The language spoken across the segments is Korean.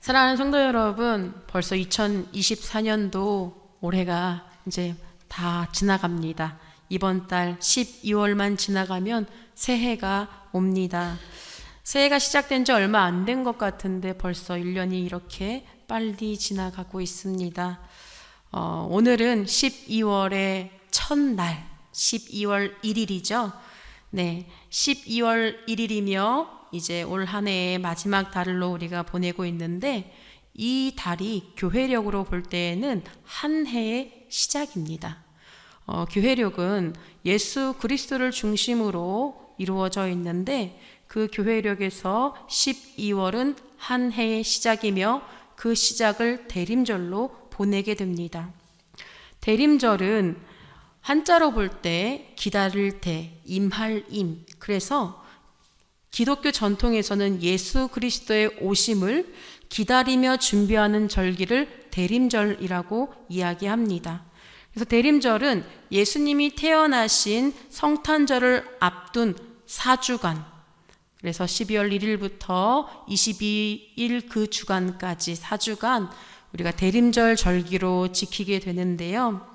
사랑하는 성도 여러분, 벌써 2024년도 올해가 이제 다 지나갑니다. 이번 달 12월만 지나가면 새해가 옵니다. 새해가 시작된 지 얼마 안 된 것 같은데 벌써 1년이 이렇게 빨리 지나가고 있습니다. 오늘은 12월의 첫날, 12월 1일이죠. 네, 12월 1일이며 이제 올 한 해의 마지막 달로 우리가 보내고 있는데, 이 달이 교회력으로 볼 때에는 한 해의 시작입니다. 교회력은 예수 그리스도를 중심으로 이루어져 있는데, 그 교회력에서 12월은 한 해의 시작이며 그 시작을 대림절로 보내게 됩니다. 대림절은 한자로 볼 때 기다릴 때, 임할 임. 그래서 기독교 전통에서는 예수 그리스도의 오심을 기다리며 준비하는 절기를 대림절이라고 이야기합니다. 그래서 대림절은 예수님이 태어나신 성탄절을 앞둔 4주간, 그래서 12월 1일부터 22일 그 주간까지 4주간 우리가 대림절 절기로 지키게 되는데요.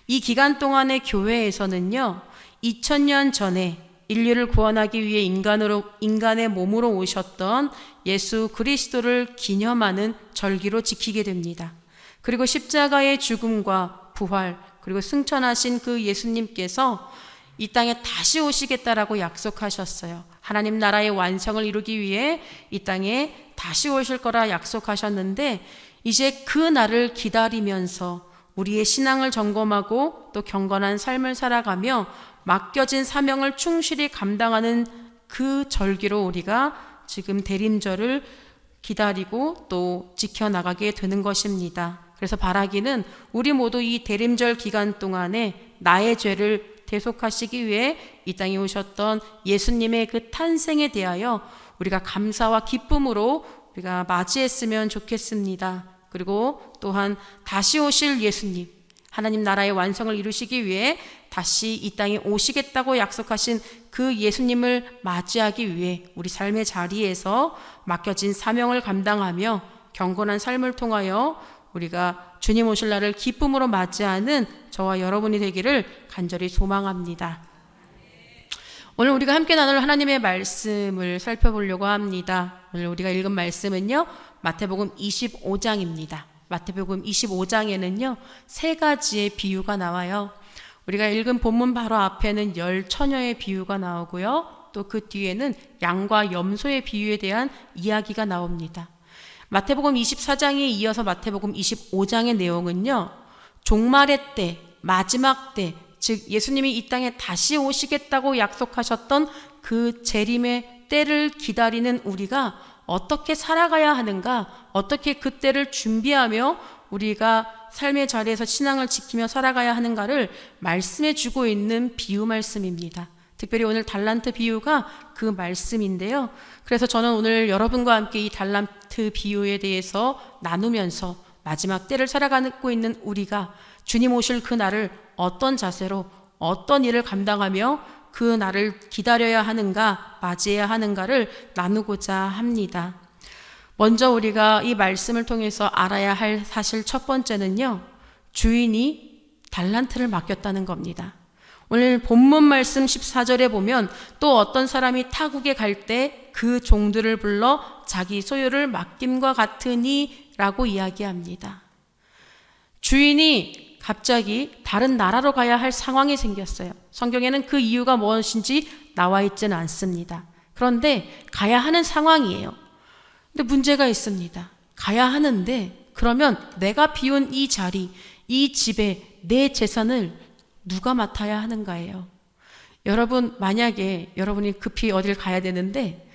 이 기간 동안의 교회에서는요, 2000년 전에 인류를 구원하기 위해 인간의 몸으로 오셨던 예수 그리스도를 기념하는 절기로 지키게 됩니다. 그리고 십자가의 죽음과 부활, 그리고 승천하신 그 예수님께서 이 땅에 다시 오시겠다라고 약속하셨어요. 하나님 나라의 완성을 이루기 위해 이 땅에 다시 오실 거라 약속하셨는데, 이제 그 날을 기다리면서 우리의 신앙을 점검하고 또 경건한 삶을 살아가며 맡겨진 사명을 충실히 감당하는 그 절기로 우리가 지금 대림절을 기다리고 또 지켜나가게 되는 것입니다. 그래서 바라기는 우리 모두 이 대림절 기간 동안에 나의 죄를 대속하시기 위해 이 땅에 오셨던 예수님의 그 탄생에 대하여 우리가 감사와 기쁨으로 우리가 맞이했으면 좋겠습니다. 그리고 또한 다시 오실 예수님, 하나님 나라의 완성을 이루시기 위해 다시 이 땅에 오시겠다고 약속하신 그 예수님을 맞이하기 위해 우리 삶의 자리에서 맡겨진 사명을 감당하며 경건한 삶을 통하여 우리가 주님 오실 날을 기쁨으로 맞이하는 저와 여러분이 되기를 간절히 소망합니다. 오늘 우리가 함께 나눌 하나님의 말씀을 살펴보려고 합니다. 오늘 우리가 읽은 말씀은요, 마태복음 25장입니다. 마태복음 25장에는요, 세 가지의 비유가 나와요. 우리가 읽은 본문 바로 앞에는 열 처녀의 비유가 나오고요, 또 그 뒤에는 양과 염소의 비유에 대한 이야기가 나옵니다. 마태복음 24장에 이어서 마태복음 25장의 내용은요, 종말의 때, 마지막 때, 즉 예수님이 이 땅에 다시 오시겠다고 약속하셨던 그 재림의 때를 기다리는 우리가 어떻게 살아가야 하는가, 어떻게 그 때를 준비하며 우리가 삶의 자리에서 신앙을 지키며 살아가야 하는가를 말씀해 주고 있는 비유 말씀입니다. 특별히 오늘 달란트 비유가 그 말씀인데요. 그래서 저는 오늘 여러분과 함께 이 달란트 비유에 대해서 나누면서 마지막 때를 살아가고 있는 우리가 주님 오실 그 날을 어떤 자세로, 어떤 일을 감당하며 그 날을 기다려야 하는가, 맞이해야 하는가를 나누고자 합니다. 먼저 우리가 이 말씀을 통해서 알아야 할 사실 첫 번째는요, 주인이 달란트를 맡겼다는 겁니다. 오늘 본문 말씀 14절에 보면 또 어떤 사람이 타국에 갈 때 그 종들을 불러 자기 소유를 맡김과 같으니 라고 이야기합니다. 주인이 갑자기 다른 나라로 가야 할 상황이 생겼어요. 성경에는 그 이유가 무엇인지 나와 있지는 않습니다. 그런데 가야 하는 상황이에요. 근데 문제가 있습니다. 가야 하는데 그러면 내가 비운 이 자리, 이 집에 내 재산을 누가 맡아야 하는가예요. 여러분, 만약에 여러분이 급히 어딜 가야 되는데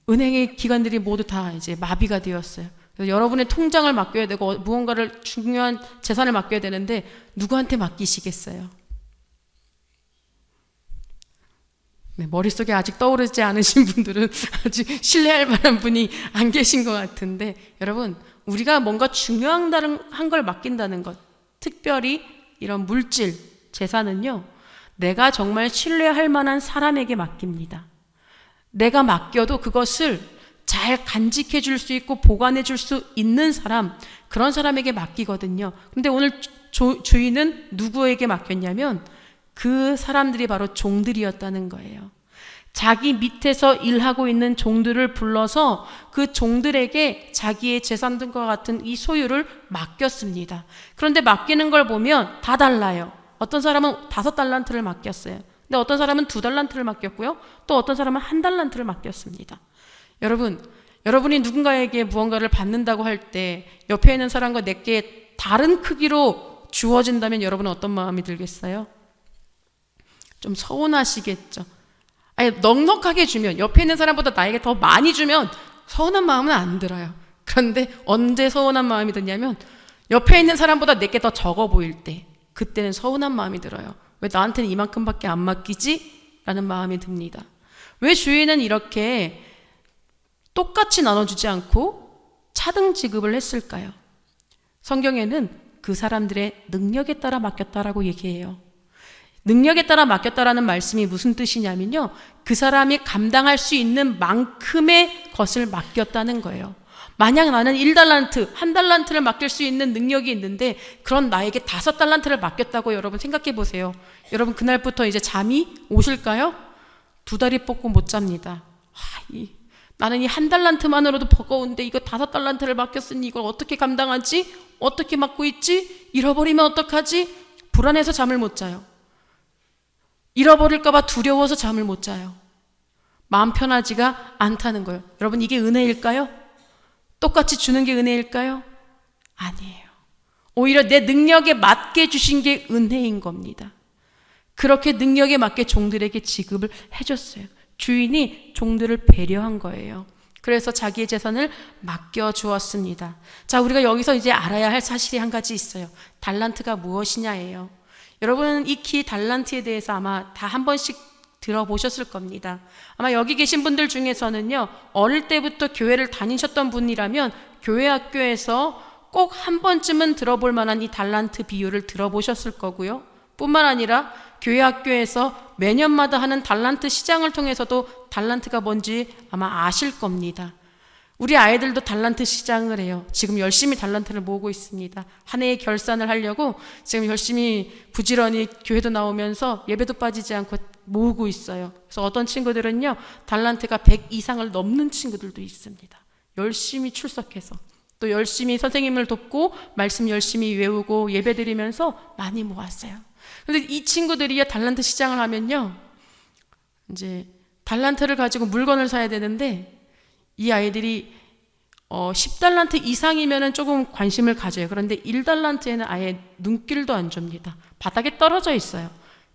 은행의 기관들이 모두 다 이제 마비가 되었어요. 그래서 여러분의 통장을 맡겨야 되고 무언가를 중요한 재산을 맡겨야 되는데 누구한테 맡기시겠어요? 네, 머릿속에 아직 떠오르지 않으신 분들은 아직 신뢰할 만한 분이 안 계신 것 같은데, 여러분, 우리가 뭔가 중요한 걸 맡긴다는 것, 특별히 이런 물질, 재산은요, 내가 정말 신뢰할 만한 사람에게 맡깁니다. 내가 맡겨도 그것을 잘 간직해 줄 수 있고 보관해 줄 수 있는 사람, 그런 사람에게 맡기거든요. 근데 오늘 주인은 누구에게 맡겼냐면 그 사람들이 바로 종들이었다는 거예요. 자기 밑에서 일하고 있는 종들을 불러서 그 종들에게 자기의 재산들과 같은 이 소유를 맡겼습니다. 그런데 맡기는 걸 보면 다 달라요. 어떤 사람은 5달란트를 맡겼어요. 근데 어떤 사람은 2달란트를 맡겼고요. 또 어떤 사람은 1달란트를 맡겼습니다. 여러분이 누군가에게 무언가를 받는다고 할 때 옆에 있는 사람과 내게 다른 크기로 주어진다면 여러분은 어떤 마음이 들겠어요? 좀 서운하시겠죠. 아니, 넉넉하게 주면, 옆에 있는 사람보다 나에게 더 많이 주면 서운한 마음은 안 들어요. 그런데 언제 서운한 마음이 드냐면 옆에 있는 사람보다 내게 더 적어 보일 때, 그때는 서운한 마음이 들어요. 왜 나한테는 이만큼밖에 안 맡기지? 라는 마음이 듭니다. 왜 주인은 이렇게 똑같이 나눠주지 않고 차등 지급을 했을까요? 성경에는 그 사람들의 능력에 따라 맡겼다라고 얘기해요. 능력에 따라 맡겼다라는 말씀이 무슨 뜻이냐면요, 그 사람이 감당할 수 있는 만큼의 것을 맡겼다는 거예요. 만약 나는 1달란트, 1달란트를 맡길 수 있는 능력이 있는데 그런 나에게 5달란트를 맡겼다고 여러분 생각해 보세요. 여러분 그날부터 이제 잠이 오실까요? 2다리 뻗고 못 잡니다. 나는 이 1달란트만으로도 버거운데 이거 5달란트를 맡겼으니 이걸 어떻게 감당하지? 어떻게 맡고 있지? 잃어버리면 어떡하지? 불안해서 잠을 못 자요. 잃어버릴까 봐 두려워서 잠을 못 자요. 마음 편하지가 않다는 거예요. 여러분, 이게 은혜일까요? 똑같이 주는 게 은혜일까요? 아니에요. 오히려 내 능력에 맞게 주신 게 은혜인 겁니다. 그렇게 능력에 맞게 종들에게 지급을 해줬어요. 주인이 종들을 배려한 거예요. 그래서 자기의 재산을 맡겨주었습니다. 자, 우리가 여기서 이제 알아야 할 사실이 한 가지 있어요. 달란트가 무엇이냐예요. 여러분은 익히 달란트에 대해서 아마 다 한 번씩 들어보셨을 겁니다. 아마 여기 계신 분들 중에서는요, 어릴 때부터 교회를 다니셨던 분이라면 교회 학교에서 꼭 한 번쯤은 들어볼 만한 이 달란트 비유를 들어보셨을 거고요. 뿐만 아니라 교회 학교에서 매년마다 하는 달란트 시장을 통해서도 달란트가 뭔지 아마 아실 겁니다. 우리 아이들도 달란트 시장을 해요. 지금 열심히 달란트를 모으고 있습니다. 한 해의 결산을 하려고 지금 열심히 부지런히 교회도 나오면서 예배도 빠지지 않고 모으고 있어요. 그래서 어떤 친구들은요, 달란트가 100 이상을 넘는 친구들도 있습니다. 열심히 출석해서 또 열심히 선생님을 돕고 말씀 열심히 외우고 예배 드리면서 많이 모았어요. 그런데 이 친구들이 달란트 시장을 하면요, 이제 달란트를 가지고 물건을 사야 되는데 이 아이들이 10달란트 이상이면 조금 관심을 가져요. 그런데 1달란트에는 아예 눈길도 안 줍니다. 바닥에 떨어져 있어요.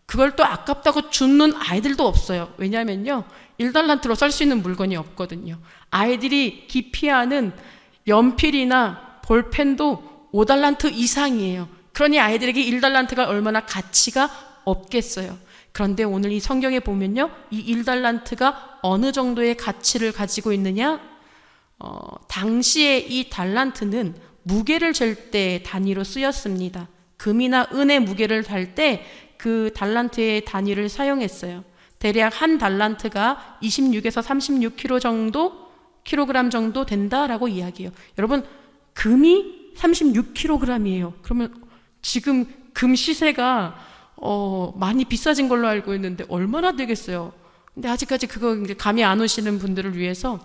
그걸 또 아깝다고 주는 아이들도 없어요. 왜냐하면요, 1달란트로 살 수 있는 물건이 없거든요. 아이들이 기피하는 연필이나 볼펜도 5달란트 이상이에요. 그러니 아이들에게 1달란트가 얼마나 가치가 없겠어요. 그런데 오늘 이 성경에 보면요, 이 1달란트가 어느 정도의 가치를 가지고 있느냐? 당시에 이 달란트는 무게를 잴 때 단위로 쓰였습니다. 금이나 은의 무게를 잴 때 그 달란트의 단위를 사용했어요. 대략 한 달란트가 26에서 36kg 정도, 킬로그램 정도 된다라고 이야기해요. 여러분, 금이 36kg이에요. 그러면 지금 금 시세가 많이 비싸진 걸로 알고 있는데 얼마나 되겠어요? 근데 아직까지 그거 이제 감이 안 오시는 분들을 위해서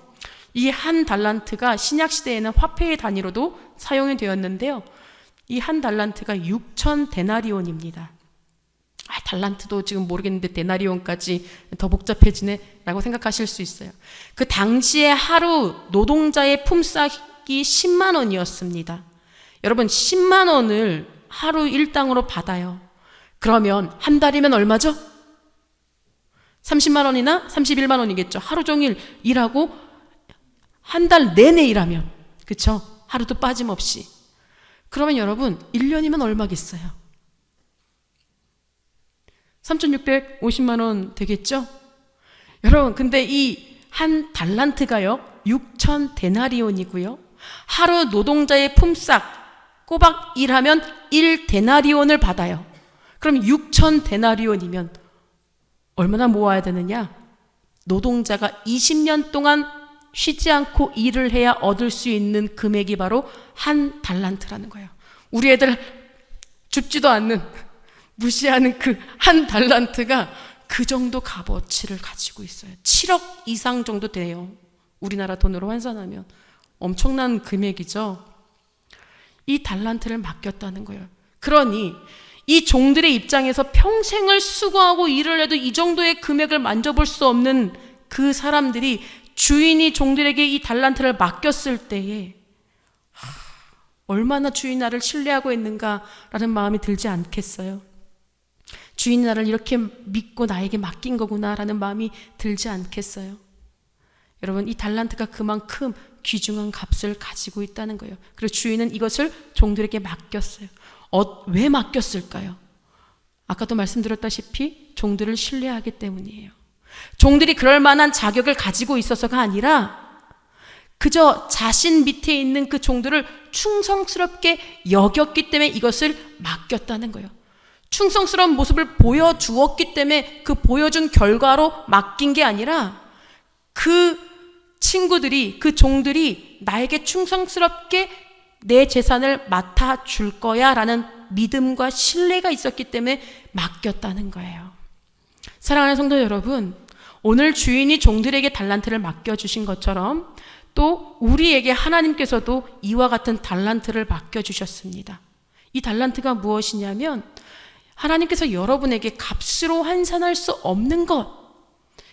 이 한 달란트가 신약 시대에는 화폐의 단위로도 사용이 되었는데요. 이 한 달란트가 6천 데나리온입니다. 달란트도 지금 모르겠는데 데나리온까지 더 복잡해지네 라고 생각하실 수 있어요. 그 당시에 하루 노동자의 품삯이 10만 원이었습니다. 여러분, 10만 원을 하루 일당으로 받아요. 그러면 한 달이면 얼마죠? 30만 원이나 31만 원이겠죠. 하루 종일 일하고 한 달 내내 일하면, 그쵸? 하루도 빠짐없이. 그러면 여러분, 1년이면 얼마겠어요? 3,650만 원 되겠죠? 여러분, 근데 이 한 달란트가요, 6천 데나리온이고요. 하루 노동자의 품삯 꼬박 일하면 1데나리온을 받아요. 그럼 6천 데나리온이면 얼마나 모아야 되느냐? 노동자가 20년 동안 쉬지 않고 일을 해야 얻을 수 있는 금액이 바로 한 달란트라는 거예요. 우리 애들 줍지도 않는, 무시하는 그 한 달란트가 그 정도 값어치를 가지고 있어요. 7억 이상 정도 돼요. 우리나라 돈으로 환산하면 엄청난 금액이죠. 이 달란트를 맡겼다는 거예요. 그러니 이 종들의 입장에서 평생을 수고하고 일을 해도 이 정도의 금액을 만져볼 수 없는 그 사람들이 주인이 종들에게 이 달란트를 맡겼을 때에 얼마나 주인 나를 신뢰하고 있는가라는 마음이 들지 않겠어요? 주인이 나를 이렇게 믿고 나에게 맡긴 거구나라는 마음이 들지 않겠어요? 여러분, 이 달란트가 그만큼 귀중한 값을 가지고 있다는 거예요. 그리고 주인은 이것을 종들에게 맡겼어요. 왜 맡겼을까요? 아까도 말씀드렸다시피 종들을 신뢰하기 때문이에요. 종들이 그럴 만한 자격을 가지고 있어서가 아니라 그저 자신 밑에 있는 그 종들을 충성스럽게 여겼기 때문에 이것을 맡겼다는 거예요. 충성스러운 모습을 보여주었기 때문에 그 보여준 결과로 맡긴 게 아니라 그 친구들이, 그 종들이 나에게 충성스럽게 내 재산을 맡아줄 거야 라는 믿음과 신뢰가 있었기 때문에 맡겼다는 거예요. 사랑하는 성도 여러분, 오늘 주인이 종들에게 달란트를 맡겨주신 것처럼 또 우리에게 하나님께서도 이와 같은 달란트를 맡겨주셨습니다. 이 달란트가 무엇이냐면 하나님께서 여러분에게 값으로 환산할 수 없는 것,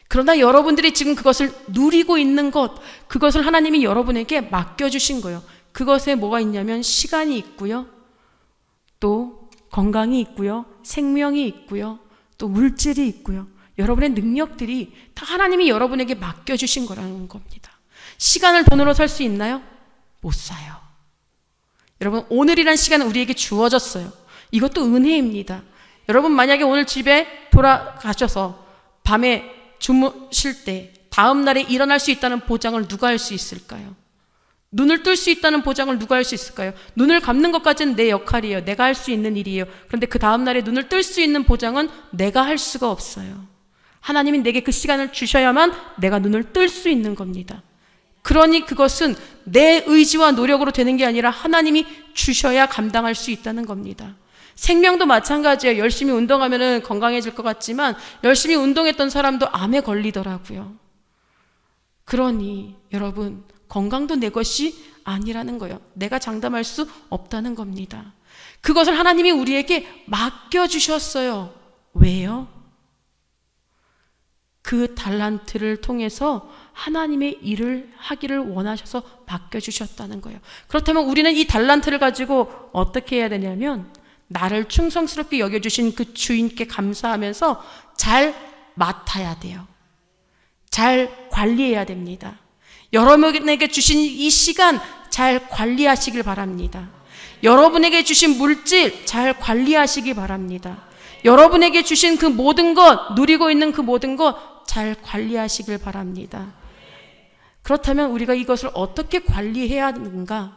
그러나 여러분들이 지금 그것을 누리고 있는 것, 그것을 하나님이 여러분에게 맡겨주신 거예요. 그것에 뭐가 있냐면 시간이 있고요, 또 건강이 있고요, 생명이 있고요, 또 물질이 있고요. 여러분의 능력들이 다 하나님이 여러분에게 맡겨주신 거라는 겁니다. 시간을 돈으로 살 수 있나요? 못 사요. 여러분, 오늘이란 시간은 우리에게 주어졌어요. 이것도 은혜입니다. 여러분, 만약에 오늘 집에 돌아가셔서 밤에 주무실 때 다음 날에 일어날 수 있다는 보장을 누가 할 수 있을까요? 눈을 뜰 수 있다는 보장을 누가 할 수 있을까요? 눈을 감는 것까지는 내 역할이에요. 내가 할 수 있는 일이에요. 그런데 그 다음 날에 눈을 뜰 수 있는 보장은 내가 할 수가 없어요. 하나님이 내게 그 시간을 주셔야만 내가 눈을 뜰 수 있는 겁니다. 그러니 그것은 내 의지와 노력으로 되는 게 아니라 하나님이 주셔야 감당할 수 있다는 겁니다. 생명도 마찬가지예요. 열심히 운동하면 건강해질 것 같지만 열심히 운동했던 사람도 암에 걸리더라고요. 그러니 여러분, 건강도 내 것이 아니라는 거예요. 내가 장담할 수 없다는 겁니다. 그것을 하나님이 우리에게 맡겨주셨어요. 왜요? 그 달란트를 통해서 하나님의 일을 하기를 원하셔서 맡겨주셨다는 거예요. 그렇다면 우리는 이 달란트를 가지고 어떻게 해야 되냐면 나를 충성스럽게 여겨주신 그 주인께 감사하면서 잘 맡아야 돼요. 잘 관리해야 됩니다. 여러분에게 주신 이 시간 잘 관리하시길 바랍니다. 여러분에게 주신 물질 잘 관리하시기 바랍니다. 여러분에게 주신 그 모든 것, 누리고 있는 그 모든 것 잘 관리하시길 바랍니다. 그렇다면 우리가 이것을 어떻게 관리해야 하는가?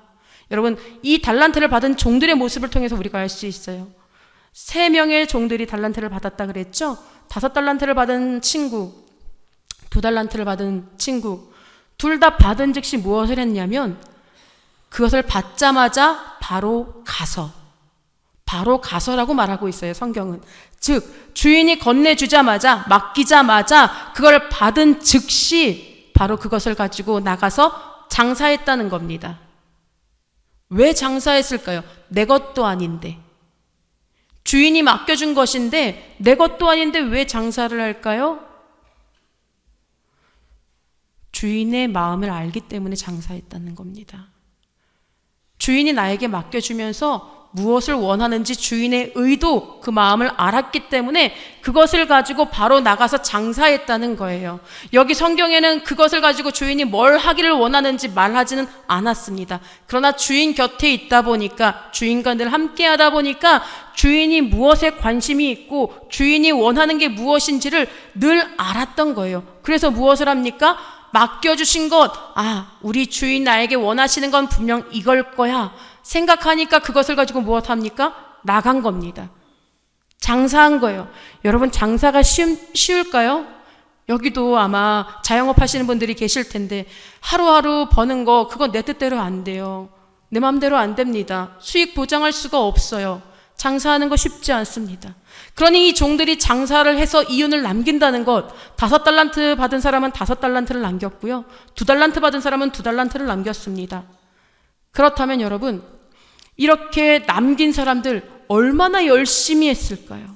여러분, 이 달란트를 받은 종들의 모습을 통해서 우리가 알 수 있어요. 3명의 종들이 달란트를 받았다 그랬죠? 5달란트를 받은 친구, 2달란트를 받은 친구, 둘 다 받은 즉시 무엇을 했냐면 그것을 받자마자 바로 가서라고 말하고 있어요, 성경은. 즉 주인이 건네주자마자, 맡기자마자 그걸 받은 즉시 바로 그것을 가지고 나가서 장사했다는 겁니다. 왜 장사했을까요? 내 것도 아닌데, 주인이 맡겨준 것인데 내 것도 아닌데 왜 장사를 할까요? 주인의 마음을 알기 때문에 장사했다는 겁니다. 주인이 나에게 맡겨주면서 무엇을 원하는지 주인의 의도, 그 마음을 알았기 때문에 그것을 가지고 바로 나가서 장사했다는 거예요. 여기 성경에는 그것을 가지고 주인이 뭘 하기를 원하는지 말하지는 않았습니다. 그러나 주인 곁에 있다 보니까, 주인과 늘 함께 하다 보니까 주인이 무엇에 관심이 있고 주인이 원하는 게 무엇인지를 늘 알았던 거예요. 그래서 무엇을 합니까? 맡겨주신 것, 우리 주인 나에게 원하시는 건 분명 이걸 거야 생각하니까 그것을 가지고 무엇합니까? 나간 겁니다. 장사한 거예요. 여러분, 장사가 쉬울까요? 여기도 아마 자영업 하시는 분들이 계실 텐데 하루하루 버는 거 그거 내 뜻대로 안 돼요. 내 마음대로 안 됩니다. 수익 보장할 수가 없어요. 장사하는 거 쉽지 않습니다. 그러니 이 종들이 장사를 해서 이윤을 남긴다는 것, 5달란트 받은 사람은 5달란트를 남겼고요. 2달란트 받은 사람은 2달란트를 남겼습니다. 그렇다면 여러분, 이렇게 남긴 사람들 얼마나 열심히 했을까요?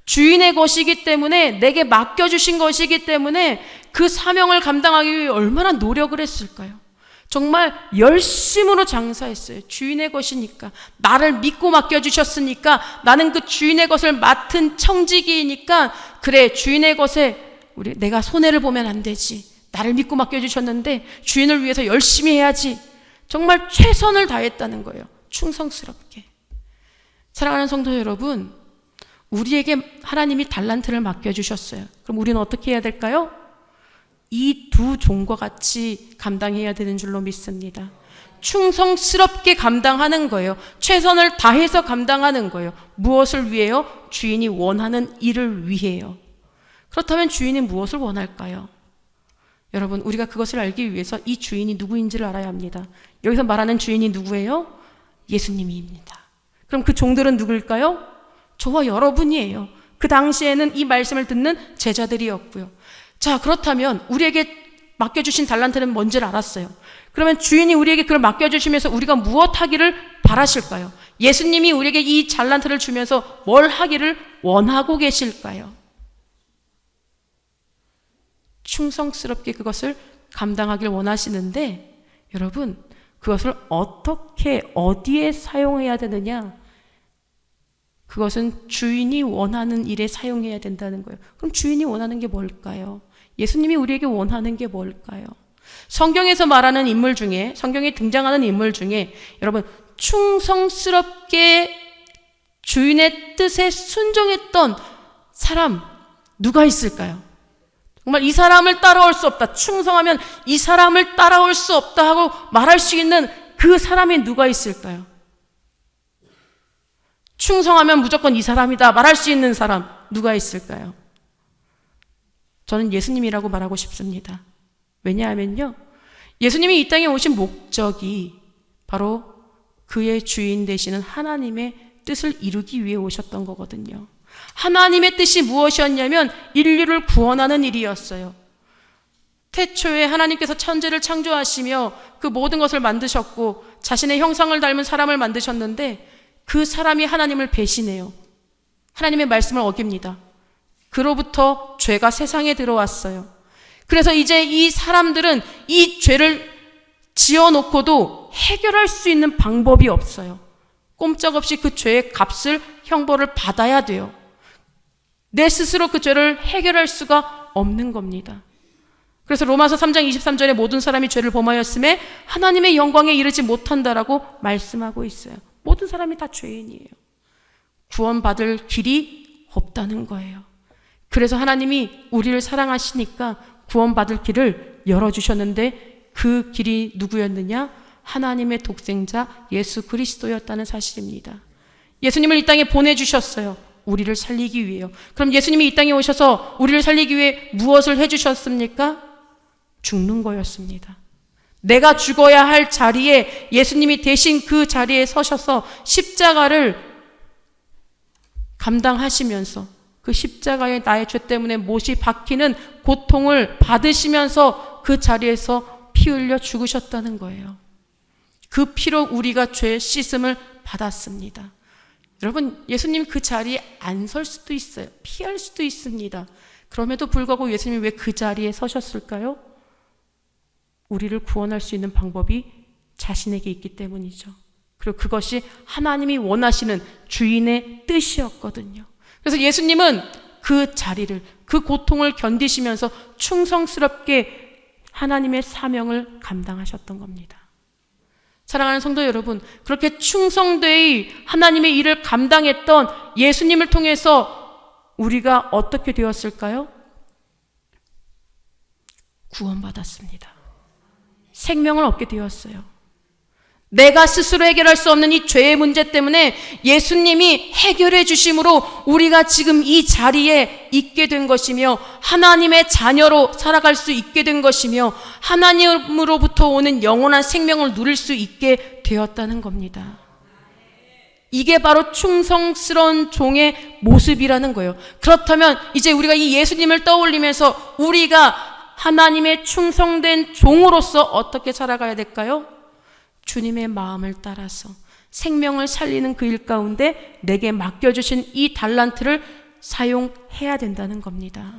주인의 것이기 때문에, 내게 맡겨주신 것이기 때문에 그 사명을 감당하기 위해 얼마나 노력을 했을까요? 정말 열심으로 장사했어요. 주인의 것이니까, 나를 믿고 맡겨주셨으니까, 나는 그 주인의 것을 맡은 청지기이니까, 그래, 주인의 것에 내가 손해를 보면 안 되지. 나를 믿고 맡겨주셨는데 주인을 위해서 열심히 해야지. 정말 최선을 다했다는 거예요. 충성스럽게. 사랑하는 성도 여러분, 우리에게 하나님이 달란트를 맡겨주셨어요. 그럼 우리는 어떻게 해야 될까요? 이 두 종과 같이 감당해야 되는 줄로 믿습니다. 충성스럽게 감당하는 거예요. 최선을 다해서 감당하는 거예요. 무엇을 위해요? 주인이 원하는 일을 위해요. 그렇다면 주인이 무엇을 원할까요? 여러분, 우리가 그것을 알기 위해서 이 주인이 누구인지를 알아야 합니다. 여기서 말하는 주인이 누구예요? 예수님입니다. 그럼 그 종들은 누구일까요? 저와 여러분이에요. 그 당시에는 이 말씀을 듣는 제자들이었고요. 자, 그렇다면 우리에게 맡겨주신 달란트는 뭔지를 알았어요. 그러면 주인이 우리에게 그걸 맡겨주시면서 우리가 무엇 하기를 바라실까요? 예수님이 우리에게 이 달란트를 주면서 뭘 하기를 원하고 계실까요? 충성스럽게 그것을 감당하길 원하시는데, 여러분, 그것을 어떻게, 어디에 사용해야 되느냐? 그것은 주인이 원하는 일에 사용해야 된다는 거예요. 그럼 주인이 원하는 게 뭘까요? 예수님이 우리에게 원하는 게 뭘까요? 성경에서 말하는 인물 중에, 성경에 등장하는 인물 중에 여러분, 충성스럽게 주인의 뜻에 순종했던 사람 누가 있을까요? 정말 이 사람을 따라올 수 없다, 충성하면 이 사람을 따라올 수 없다 하고 말할 수 있는 그 사람이 누가 있을까요? 충성하면 무조건 이 사람이다 말할 수 있는 사람 누가 있을까요? 저는 예수님이라고 말하고 싶습니다. 왜냐하면요, 예수님이 이 땅에 오신 목적이 바로 그의 주인 되시는 하나님의 뜻을 이루기 위해 오셨던 거거든요. 하나님의 뜻이 무엇이었냐면 인류를 구원하는 일이었어요. 태초에 하나님께서 천지를 창조하시며 그 모든 것을 만드셨고 자신의 형상을 닮은 사람을 만드셨는데, 그 사람이 하나님을 배신해요. 하나님의 말씀을 어깁니다. 그로부터 죄가 세상에 들어왔어요. 그래서 이제 이 사람들은 이 죄를 지어놓고도 해결할 수 있는 방법이 없어요. 꼼짝없이 그 죄의 값을, 형벌을 받아야 돼요. 내 스스로 그 죄를 해결할 수가 없는 겁니다. 그래서 로마서 3장 23절에 모든 사람이 죄를 범하였음에 하나님의 영광에 이르지 못한다라고 말씀하고 있어요. 모든 사람이 다 죄인이에요. 구원받을 길이 없다는 거예요. 그래서 하나님이 우리를 사랑하시니까 구원받을 길을 열어주셨는데, 그 길이 누구였느냐? 하나님의 독생자 예수 그리스도였다는 사실입니다. 예수님을 이 땅에 보내주셨어요. 우리를 살리기 위해요. 그럼 예수님이 이 땅에 오셔서 우리를 살리기 위해 무엇을 해주셨습니까? 죽는 거였습니다. 내가 죽어야 할 자리에 예수님이 대신 그 자리에 서셔서 십자가를 감당하시면서 그 십자가에 나의 죄 때문에 못이 박히는 고통을 받으시면서 그 자리에서 피 흘려 죽으셨다는 거예요. 그 피로 우리가 죄 씻음을 받았습니다. 여러분, 예수님 그 자리에 안 설 수도 있어요. 피할 수도 있습니다. 그럼에도 불구하고 예수님이 왜 그 자리에 서셨을까요? 우리를 구원할 수 있는 방법이 자신에게 있기 때문이죠. 그리고 그것이 하나님이 원하시는 주인의 뜻이었거든요. 그래서 예수님은 그 자리를, 그 고통을 견디시면서 충성스럽게 하나님의 사명을 감당하셨던 겁니다. 사랑하는 성도 여러분, 그렇게 충성되이 하나님의 일을 감당했던 예수님을 통해서 우리가 어떻게 되었을까요? 구원받았습니다. 생명을 얻게 되었어요. 내가 스스로 해결할 수 없는 이 죄의 문제 때문에 예수님이 해결해 주심으로 우리가 지금 이 자리에 있게 된 것이며 하나님의 자녀로 살아갈 수 있게 된 것이며 하나님으로부터 오는 영원한 생명을 누릴 수 있게 되었다는 겁니다. 이게 바로 충성스러운 종의 모습이라는 거예요. 그렇다면 이제 우리가 이 예수님을 떠올리면서 우리가 하나님의 충성된 종으로서 어떻게 살아가야 될까요? 주님의 마음을 따라서 생명을 살리는 그 일 가운데 내게 맡겨주신 이 달란트를 사용해야 된다는 겁니다.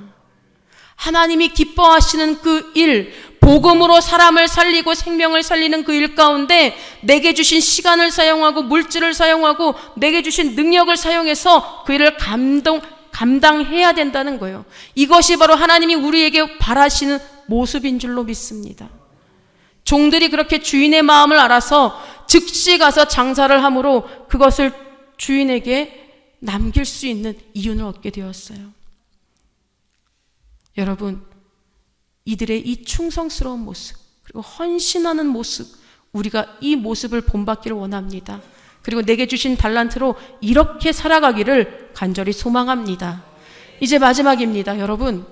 하나님이 기뻐하시는 그 일, 복음으로 사람을 살리고 생명을 살리는 그 일 가운데 내게 주신 시간을 사용하고 물질을 사용하고 내게 주신 능력을 사용해서 그 일을 감당해야 된다는 거예요. 이것이 바로 하나님이 우리에게 바라시는 모습인 줄로 믿습니다. 종들이 그렇게 주인의 마음을 알아서 즉시 가서 장사를 함으로 그것을 주인에게 남길 수 있는 이윤을 얻게 되었어요. 여러분, 이들의 이 충성스러운 모습 그리고 헌신하는 모습, 우리가 이 모습을 본받기를 원합니다. 그리고 내게 주신 달란트로 이렇게 살아가기를 간절히 소망합니다. 이제 마지막입니다. 여러분,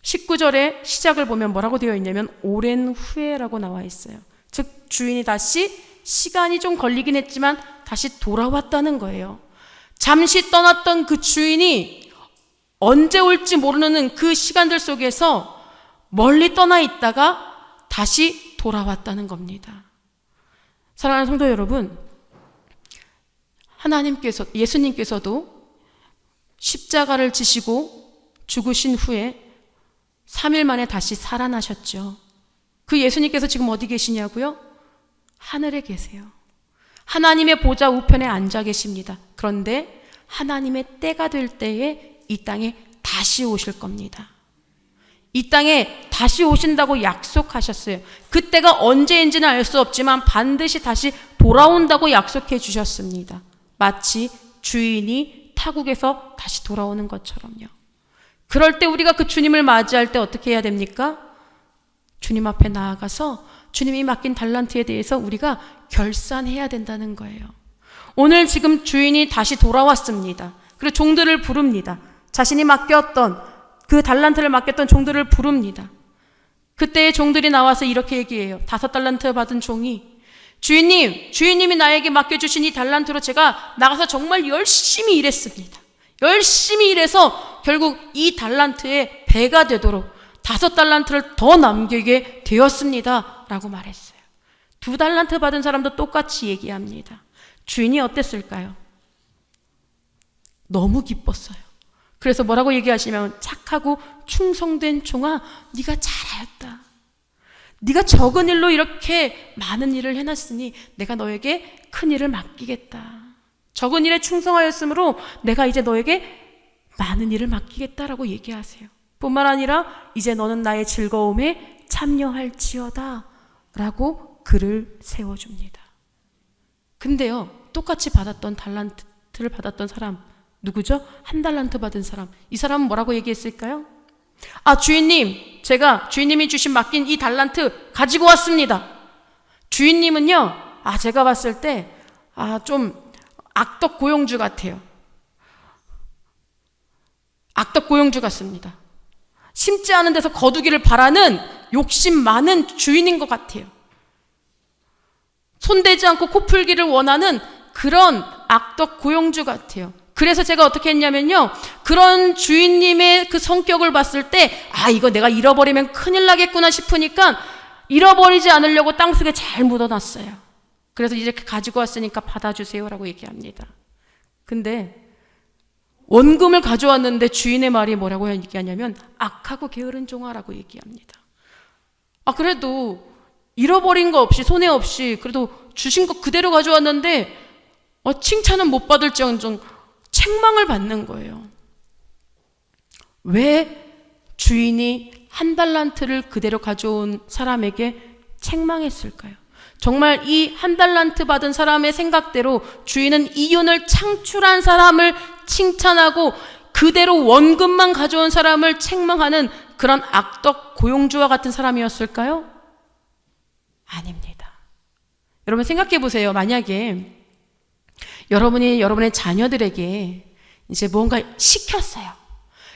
19절의 시작을 보면 뭐라고 되어 있냐면 오랜 후에라고 나와 있어요. 즉 주인이 다시, 시간이 좀 걸리긴 했지만 다시 돌아왔다는 거예요. 잠시 떠났던 그 주인이 언제 올지 모르는 그 시간들 속에서 멀리 떠나 있다가 다시 돌아왔다는 겁니다. 사랑하는 성도 여러분, 예수님께서도 십자가를 지시고 죽으신 후에 3일 만에 다시 살아나셨죠. 그 예수님께서 지금 어디 계시냐고요? 하늘에 계세요. 하나님의 보좌 우편에 앉아 계십니다. 그런데 하나님의 때가 될 때에 이 땅에 다시 오실 겁니다. 이 땅에 다시 오신다고 약속하셨어요. 그때가 언제인지는 알 수 없지만 반드시 다시 돌아온다고 약속해 주셨습니다. 마치 주인이 타국에서 다시 돌아오는 것처럼요. 그럴 때 우리가 그 주님을 맞이할 때 어떻게 해야 됩니까? 주님 앞에 나아가서 주님이 맡긴 달란트에 대해서 우리가 결산해야 된다는 거예요. 오늘 지금 주인이 다시 돌아왔습니다. 그리고 종들을 부릅니다. 자신이 맡겼던 그 달란트를 맡겼던 종들을 부릅니다. 그때 종들이 나와서 이렇게 얘기해요. 5달란트 받은 종이, 주인님이 나에게 맡겨주신 이 달란트로 제가 나가서 정말 열심히 일했습니다. 열심히 일해서 결국 이 달란트의 배가 되도록 5달란트를 더 남기게 되었습니다 라고 말했어요. 2달란트 받은 사람도 똑같이 얘기합니다. 주인이 어땠을까요? 너무 기뻤어요. 그래서 뭐라고 얘기하시면, 착하고 충성된 종아, 네가 잘하였다. 네가 적은 일로 이렇게 많은 일을 해놨으니 내가 너에게 큰 일을 맡기겠다. 적은 일에 충성하였으므로 내가 이제 너에게 많은 일을 맡기겠다라고 얘기하세요. 뿐만 아니라 이제 너는 나의 즐거움에 참여할지어다 라고 글을 세워줍니다. 근데요, 똑같이 받았던 달란트를 받았던 사람 누구죠? 1달란트 받은 사람. 이 사람은 뭐라고 얘기했을까요? 주인님, 제가 주인님이 주신 맡긴 이 달란트 가지고 왔습니다. 주인님은요, 제가 봤을 때 좀 악덕 고용주 같아요. 악덕 고용주 같습니다. 심지 않은 데서 거두기를 바라는 욕심 많은 주인인 것 같아요. 손대지 않고 코풀기를 원하는 그런 악덕 고용주 같아요. 그래서 제가 어떻게 했냐면요, 그런 주인님의 그 성격을 봤을 때 이거 내가 잃어버리면 큰일 나겠구나 싶으니까 잃어버리지 않으려고 땅속에 잘 묻어놨어요. 그래서 이렇게 가지고 왔으니까 받아주세요라고 얘기합니다. 근데 원금을 가져왔는데 주인의 말이 뭐라고 얘기하냐면 악하고 게으른 종아라고 얘기합니다. 그래도 잃어버린 거 없이, 손해 없이 그래도 주신 거 그대로 가져왔는데 칭찬은 못 받을지언정 책망을 받는 거예요. 왜 주인이 1달란트를 그대로 가져온 사람에게 책망했을까요? 정말 이 1달란트 받은 사람의 생각대로 주인은 이윤을 창출한 사람을 칭찬하고 그대로 원금만 가져온 사람을 책망하는 그런 악덕 고용주와 같은 사람이었을까요? 아닙니다. 여러분 생각해 보세요. 만약에 여러분이 여러분의 자녀들에게 이제 뭔가 시켰어요.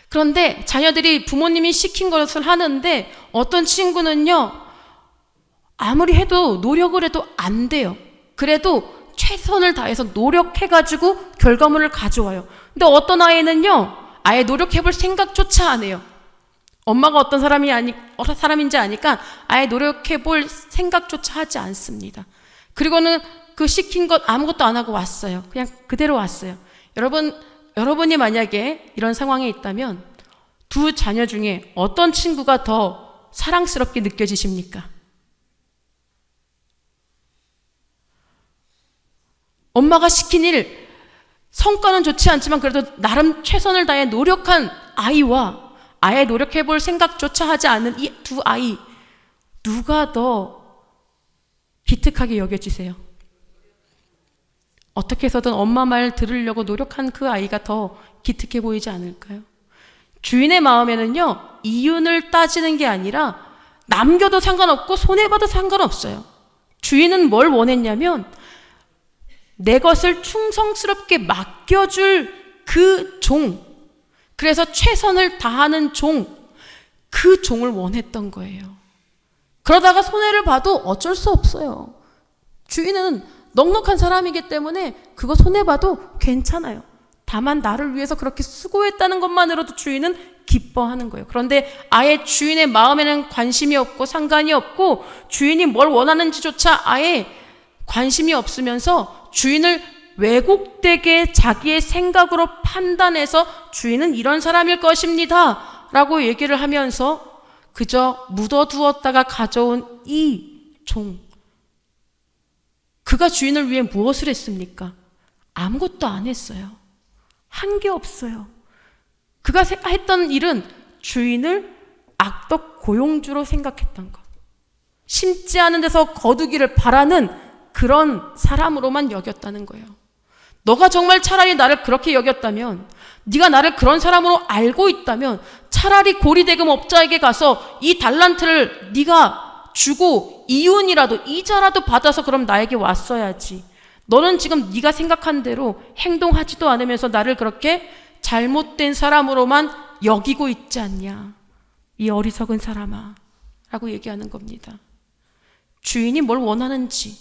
그런데 자녀들이 부모님이 시킨 것을 하는데 어떤 친구는요, 아무리 해도 노력을 해도 안 돼요. 그래도 최선을 다해서 노력해가지고 결과물을 가져와요. 근데 어떤 아이는요, 아예 노력해볼 생각조차 안 해요. 엄마가 어떤 사람인지 아니까 아예 노력해볼 생각조차 하지 않습니다. 그리고는 그 시킨 것 아무것도 안 하고 왔어요. 그냥 그대로 왔어요. 여러분이 만약에 이런 상황에 있다면 두 자녀 중에 어떤 친구가 더 사랑스럽게 느껴지십니까? 엄마가 시킨 일, 성과는 좋지 않지만 그래도 나름 최선을 다해 노력한 아이와 아예 노력해볼 생각조차 하지 않는 이 두 아이, 누가 더 기특하게 여겨지세요? 어떻게 해서든 엄마 말 들으려고 노력한 그 아이가 더 기특해 보이지 않을까요? 주인의 마음에는요, 이윤을 따지는 게 아니라 남겨도 상관없고 손해봐도 상관없어요. 주인은 뭘 원했냐면 내 것을 충성스럽게 맡겨줄 그 종, 그래서 최선을 다하는 종, 그 종을 원했던 거예요. 그러다가 손해를 봐도 어쩔 수 없어요. 주인은 넉넉한 사람이기 때문에 그거 손해봐도 괜찮아요. 다만 나를 위해서 그렇게 수고했다는 것만으로도 주인은 기뻐하는 거예요. 그런데 아예 주인의 마음에는 관심이 없고 상관이 없고 주인이 뭘 원하는지조차 아예 관심이 없으면서 주인을 왜곡되게 자기의 생각으로 판단해서 주인은 이런 사람일 것입니다 라고 얘기를 하면서 그저 묻어두었다가 가져온 이 종, 그가 주인을 위해 무엇을 했습니까? 아무것도 안 했어요. 한 게 없어요. 그가 했던 일은 주인을 악덕 고용주로 생각했던 것, 심지 않은 데서 거두기를 바라는 그런 사람으로만 여겼다는 거예요. 너가 정말 차라리 나를 그렇게 여겼다면, 네가 나를 그런 사람으로 알고 있다면 차라리 고리대금 업자에게 가서 이 달란트를 네가 주고 이윤이라도 이자라도 받아서 그럼 나에게 왔어야지. 너는 지금 네가 생각한 대로 행동하지도 않으면서 나를 그렇게 잘못된 사람으로만 여기고 있지 않냐, 이 어리석은 사람아 라고 얘기하는 겁니다. 주인이 뭘 원하는지,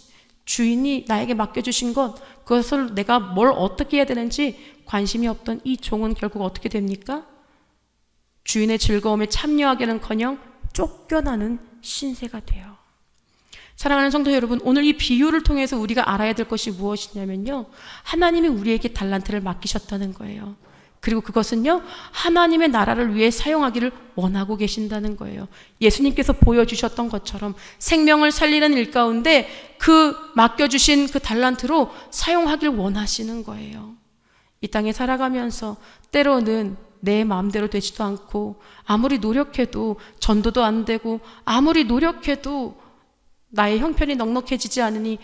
주인이 나에게 맡겨주신 것, 그것을 내가 뭘 어떻게 해야 되는지 관심이 없던 이 종은 결국 어떻게 됩니까? 주인의 즐거움에 참여하기는커녕 쫓겨나는 신세가 돼요. 사랑하는 성도 여러분, 오늘 이 비유를 통해서 우리가 알아야 될 것이 무엇이냐면요, 하나님이 우리에게 달란트를 맡기셨다는 거예요. 그리고 그것은요, 하나님의 나라를 위해 사용하기를 원하고 계신다는 거예요. 예수님께서 보여주셨던 것처럼 생명을 살리는 일 가운데 그 맡겨주신 그 달란트로 사용하길 원하시는 거예요. 이 땅에 살아가면서 때로는 내 마음대로 되지도 않고, 아무리 노력해도 전도도 안 되고, 아무리 노력해도 나의 형편이 넉넉해지지 않으니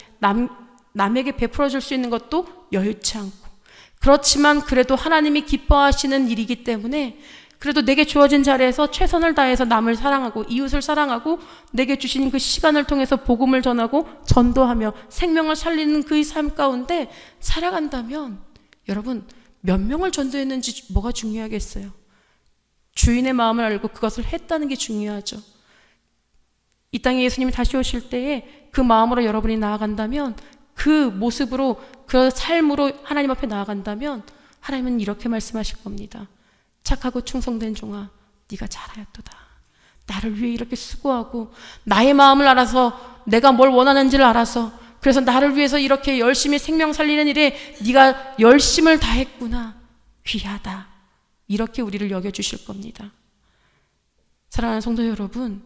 남에게 베풀어 줄 수 있는 것도 여유치 않고, 그렇지만 그래도 하나님이 기뻐하시는 일이기 때문에 그래도 내게 주어진 자리에서 최선을 다해서 남을 사랑하고 이웃을 사랑하고 내게 주신 그 시간을 통해서 복음을 전하고 전도하며 생명을 살리는 그 삶 가운데 살아간다면, 여러분, 몇 명을 전도했는지 뭐가 중요하겠어요? 주인의 마음을 알고 그것을 했다는 게 중요하죠. 이 땅에 예수님이 다시 오실 때에 그 마음으로 여러분이 나아간다면, 그 모습으로, 그 삶으로 하나님 앞에 나아간다면 하나님은 이렇게 말씀하실 겁니다. 착하고 충성된 종아, 네가 잘하였도다. 나를 위해 이렇게 수고하고 나의 마음을 알아서, 내가 뭘 원하는지를 알아서, 그래서 나를 위해서 이렇게 열심히 생명 살리는 일에 네가 열심을 다했구나. 귀하다. 이렇게 우리를 여겨주실 겁니다. 사랑하는 성도 여러분,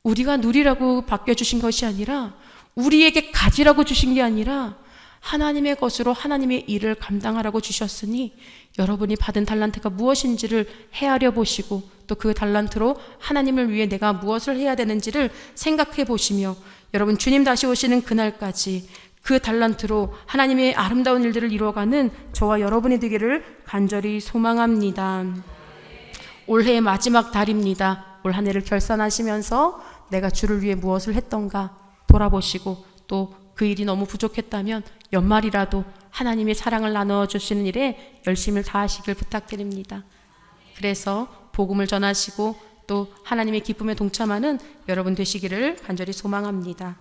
우리가 누리라고 맡겨주신 것이 아니라, 우리에게 가지라고 주신 게 아니라 하나님의 것으로 하나님의 일을 감당하라고 주셨으니, 여러분이 받은 달란트가 무엇인지를 헤아려 보시고 또 그 달란트로 하나님을 위해 내가 무엇을 해야 되는지를 생각해 보시며, 여러분 주님 다시 오시는 그날까지 그 달란트로 하나님의 아름다운 일들을 이루어가는 저와 여러분이 되기를 간절히 소망합니다. 올해의 마지막 달입니다. 올 한 해를 결산하시면서 내가 주를 위해 무엇을 했던가 돌아보시고 또 그 일이 너무 부족했다면 연말이라도 하나님의 사랑을 나누어 주시는 일에 열심을 다하시길 부탁드립니다. 그래서 복음을 전하시고 또 하나님의 기쁨에 동참하는 여러분 되시기를 간절히 소망합니다.